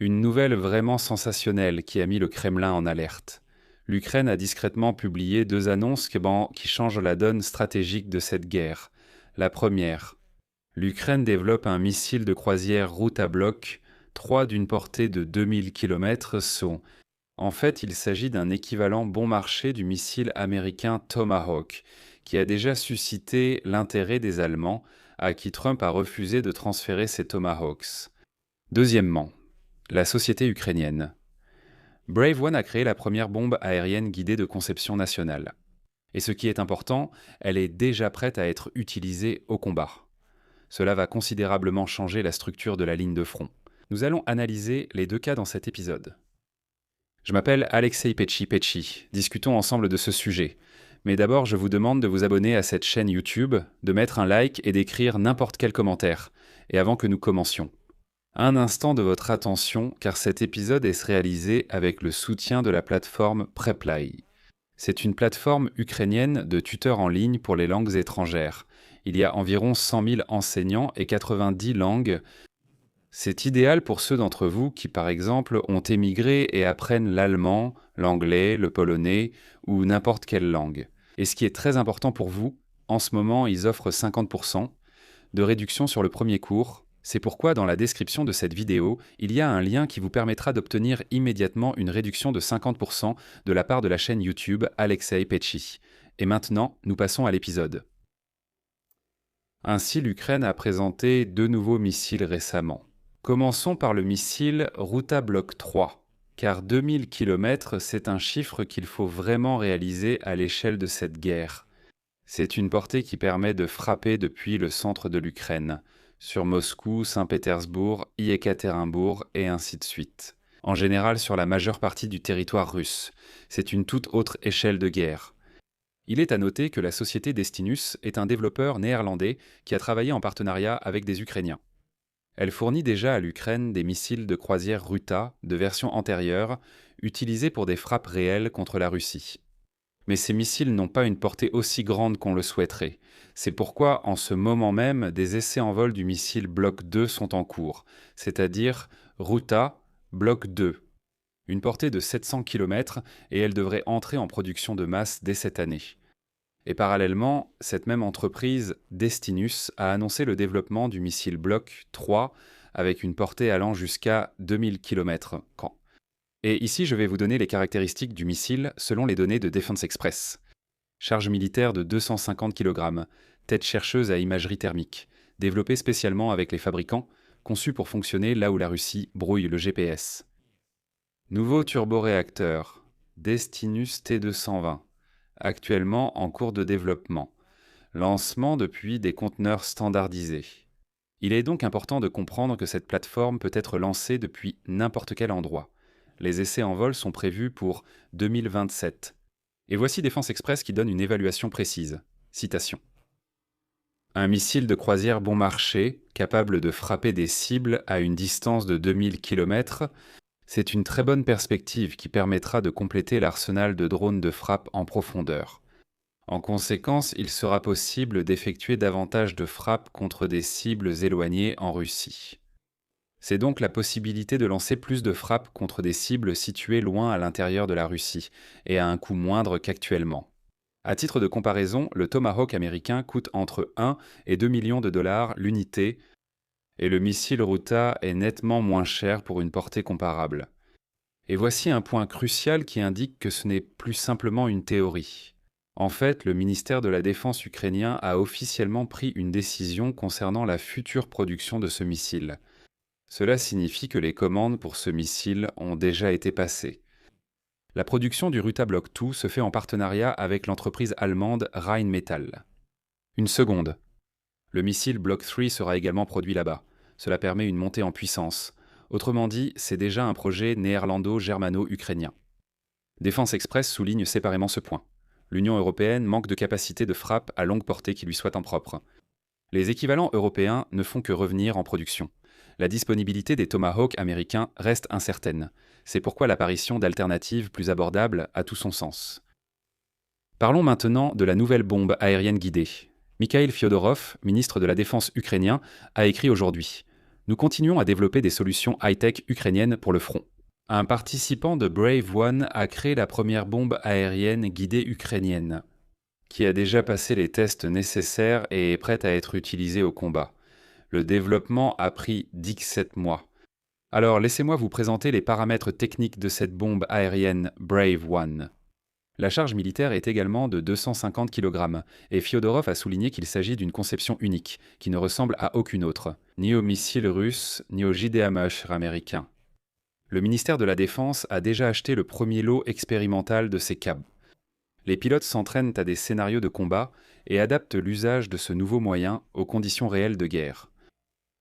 Une nouvelle vraiment sensationnelle qui a mis le Kremlin en alerte. L'Ukraine a discrètement publié deux annonces qui changent la donne stratégique de cette guerre. La première, l'Ukraine développe un missile de croisière route à bloc, 3 d'une portée de 2000 km sont. En fait, il s'agit d'un équivalent bon marché du missile américain Tomahawk, qui a déjà suscité l'intérêt des Allemands, à qui Trump a refusé de transférer ses Tomahawks. Deuxièmement, la société ukrainienne. Brave One a créé la première bombe aérienne guidée de conception nationale. Et ce qui est important, elle est déjà prête à être utilisée au combat. Cela va considérablement changer la structure de la ligne de front. Nous allons analyser les deux cas dans cet épisode. Je m'appelle Alexei Petchi. Discutons ensemble de ce sujet. Mais d'abord, je vous demande de vous abonner à cette chaîne YouTube, de mettre un like et d'écrire n'importe quel commentaire. Et avant que nous commencions, un instant de votre attention, car cet épisode est réalisé avec le soutien de la plateforme Preply. C'est une plateforme ukrainienne de tuteurs en ligne pour les langues étrangères. Il y a environ 100 000 enseignants et 90 langues. C'est idéal pour ceux d'entre vous qui, par exemple, ont émigré et apprennent l'allemand, l'anglais, le polonais ou n'importe quelle langue. Et ce qui est très important pour vous, en ce moment, ils offrent 50% de réduction sur le premier cours. C'est pourquoi dans la description de cette vidéo, il y a un lien qui vous permettra d'obtenir immédiatement une réduction de 50% de la part de la chaîne YouTube Alexei Petchi. Et maintenant, nous passons à l'épisode. Ainsi, l'Ukraine a présenté deux nouveaux missiles récemment. Commençons par le missile Ruta Block 3, car 2000 km, c'est un chiffre qu'il faut vraiment réaliser à l'échelle de cette guerre. C'est une portée qui permet de frapper depuis le centre de l'Ukraine, sur Moscou, Saint-Pétersbourg, Ekaterinbourg et ainsi de suite. En général sur la majeure partie du territoire russe. C'est une toute autre échelle de guerre. Il est à noter que la société Destinus est un développeur néerlandais qui a travaillé en partenariat avec des Ukrainiens. Elle fournit déjà à l'Ukraine des missiles de croisière Ruta de version antérieure, utilisés pour des frappes réelles contre la Russie. Mais ces missiles n'ont pas une portée aussi grande qu'on le souhaiterait. C'est pourquoi, en ce moment même, des essais en vol du missile Bloc 2 sont en cours, c'est-à-dire Ruta Bloc 2. Une portée de 700 km et elle devrait entrer en production de masse dès cette année. Et parallèlement, cette même entreprise, Destinus, a annoncé le développement du missile Bloc 3 avec une portée allant jusqu'à 2000 km. Et ici, je vais vous donner les caractéristiques du missile selon les données de Defense Express. Charge militaire de 250 kg, tête chercheuse à imagerie thermique, développée spécialement avec les fabricants, conçue pour fonctionner là où la Russie brouille le GPS. Nouveau turboréacteur, Destinus T220, actuellement en cours de développement. Lancement depuis des conteneurs standardisés. Il est donc important de comprendre que cette plateforme peut être lancée depuis n'importe quel endroit. Les essais en vol sont prévus pour 2027. Et voici Défense Express qui donne une évaluation précise. Citation. Un missile de croisière bon marché, capable de frapper des cibles à une distance de 2000 km, c'est une très bonne perspective qui permettra de compléter l'arsenal de drones de frappe en profondeur. En conséquence, il sera possible d'effectuer davantage de frappes contre des cibles éloignées en Russie. C'est donc la possibilité de lancer plus de frappes contre des cibles situées loin à l'intérieur de la Russie, et à un coût moindre qu'actuellement. À titre de comparaison, le Tomahawk américain coûte entre 1 et 2 millions de dollars l'unité, et le missile Ruta est nettement moins cher pour une portée comparable. Et voici un point crucial qui indique que ce n'est plus simplement une théorie. En fait, le ministère de la Défense ukrainien a officiellement pris une décision concernant la future production de ce missile. Cela signifie que les commandes pour ce missile ont déjà été passées. La production du Ruta Block 2 se fait en partenariat avec l'entreprise allemande Rheinmetall. Une seconde. Le missile Block 3 sera également produit là-bas. Cela permet une montée en puissance. Autrement dit, c'est déjà un projet néerlando-germano-ukrainien. Défense Express souligne séparément ce point. L'Union européenne manque de capacité de frappe à longue portée qui lui soit en propre. Les équivalents européens ne font que revenir en production. La disponibilité des Tomahawks américains reste incertaine. C'est pourquoi l'apparition d'alternatives plus abordables a tout son sens. Parlons maintenant de la nouvelle bombe aérienne guidée. Mikhail Fyodorov, ministre de la Défense ukrainien, a écrit aujourd'hui Nous continuons à développer des solutions high-tech ukrainiennes pour le front. Un participant de Brave One a créé la première bombe aérienne guidée ukrainienne, qui a déjà passé les tests nécessaires et est prête à être utilisée au combat. Le développement a pris 17 mois. Alors laissez-moi vous présenter les paramètres techniques de cette bombe aérienne Brave One. La charge militaire est également de 250 kg, et Fyodorov a souligné qu'il s'agit d'une conception unique, qui ne ressemble à aucune autre, ni aux missiles russes, ni aux JDAM américains. Le ministère de la Défense a déjà acheté le premier lot expérimental de ces câbles. Les pilotes s'entraînent à des scénarios de combat et adaptent l'usage de ce nouveau moyen aux conditions réelles de guerre.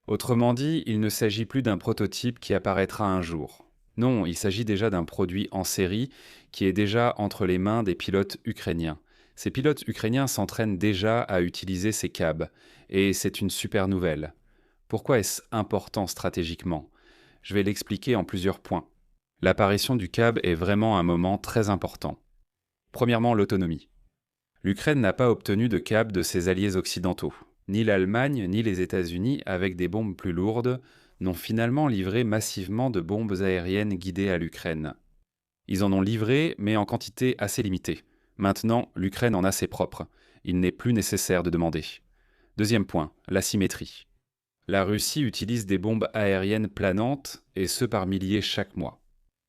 Autrement dit, il ne s'agit plus d'un prototype qui apparaîtra un jour. Non, il s'agit déjà d'un produit en série qui est déjà entre les mains des pilotes ukrainiens. Ces pilotes ukrainiens s'entraînent déjà à utiliser ces câbles, et c'est une super nouvelle. Pourquoi est-ce important stratégiquement ? Je vais l'expliquer en plusieurs points. L'apparition du câble est vraiment un moment très important. Premièrement, l'autonomie. L'Ukraine n'a pas obtenu de câble de ses alliés occidentaux. Ni l'Allemagne ni les États-Unis, avec des bombes plus lourdes, n'ont finalement livré massivement de bombes aériennes guidées à l'Ukraine. Ils en ont livré, mais en quantité assez limitée. Maintenant, l'Ukraine en a ses propres. Il n'est plus nécessaire de demander. Deuxième point, l'asymétrie. La Russie utilise des bombes aériennes planantes, et ce par milliers chaque mois.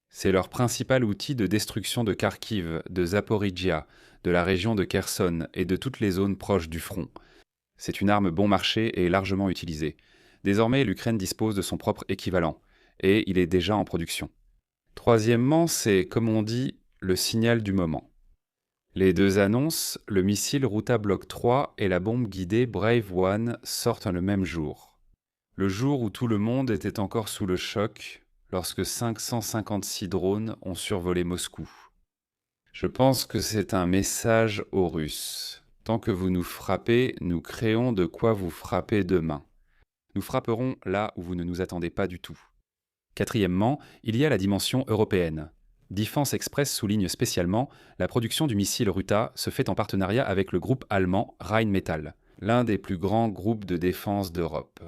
C'est leur principal outil de destruction de Kharkiv, de Zaporijia, de la région de Kherson et de toutes les zones proches du front. C'est une arme bon marché et largement utilisée. Désormais, l'Ukraine dispose de son propre équivalent, et il est déjà en production. Troisièmement, c'est, comme on dit, le signal du moment. Les deux annonces, le missile Ruta Block 3 et la bombe guidée Brave One, sortent le même jour. Le jour où tout le monde était encore sous le choc, lorsque 556 drones ont survolé Moscou. Je pense que c'est un message aux Russes. Tant que vous nous frappez, nous créons de quoi vous frapper demain. Nous frapperons là où vous ne nous attendez pas du tout. Quatrièmement, il y a la dimension européenne. Defense Express souligne spécialement la production du missile Ruta se fait en partenariat avec le groupe allemand Rheinmetall, l'un des plus grands groupes de défense d'Europe.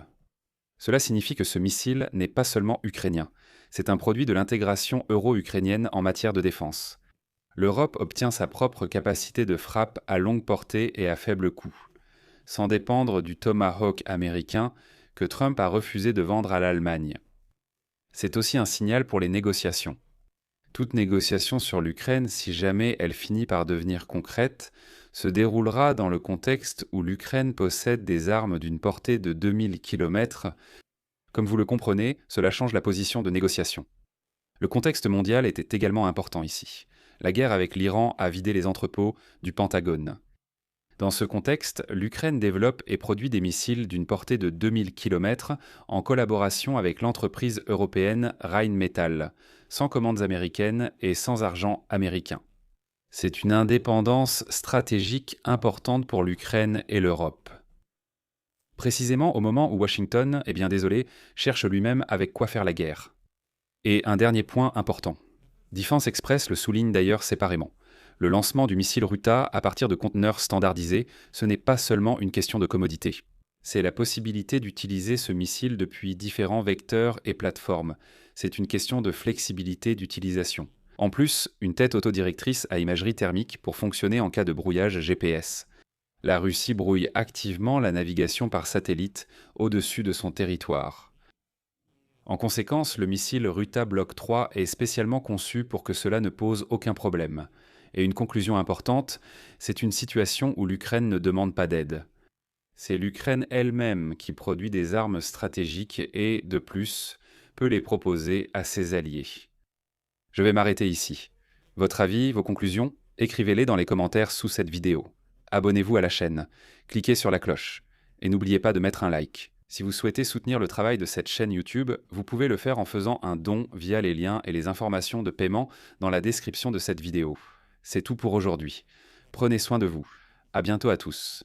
Cela signifie que ce missile n'est pas seulement ukrainien, c'est un produit de l'intégration euro-ukrainienne en matière de défense. L'Europe obtient sa propre capacité de frappe à longue portée et à faible coût, sans dépendre du Tomahawk américain que Trump a refusé de vendre à l'Allemagne. C'est aussi un signal pour les négociations. Toute négociation sur l'Ukraine, si jamais elle finit par devenir concrète, se déroulera dans le contexte où l'Ukraine possède des armes d'une portée de 2000 km. Comme vous le comprenez, cela change la position de négociation. Le contexte mondial était également important ici. La guerre avec l'Iran a vidé les entrepôts du Pentagone. Dans ce contexte, l'Ukraine développe et produit des missiles d'une portée de 2000 km en collaboration avec l'entreprise européenne Rheinmetall, sans commandes américaines et sans argent américain. C'est une indépendance stratégique importante pour l'Ukraine et l'Europe. Précisément au moment où Washington, cherche lui-même avec quoi faire la guerre. Et un dernier point important. Defense Express le souligne d'ailleurs séparément. Le lancement du missile Ruta à partir de conteneurs standardisés, ce n'est pas seulement une question de commodité. C'est la possibilité d'utiliser ce missile depuis différents vecteurs et plateformes. C'est une question de flexibilité d'utilisation. En plus, une tête autodirectrice à imagerie thermique pour fonctionner en cas de brouillage GPS. La Russie brouille activement la navigation par satellite au-dessus de son territoire. En conséquence, le missile Ruta Block 3 est spécialement conçu pour que cela ne pose aucun problème. Et une conclusion importante, c'est une situation où l'Ukraine ne demande pas d'aide. C'est l'Ukraine elle-même qui produit des armes stratégiques et, de plus, peut les proposer à ses alliés. Je vais m'arrêter ici. Votre avis, vos conclusions, écrivez-les dans les commentaires sous cette vidéo. Abonnez-vous à la chaîne, cliquez sur la cloche, et n'oubliez pas de mettre un like. Si vous souhaitez soutenir le travail de cette chaîne YouTube, vous pouvez le faire en faisant un don via les liens et les informations de paiement dans la description de cette vidéo. C'est tout pour aujourd'hui. Prenez soin de vous. À bientôt à tous.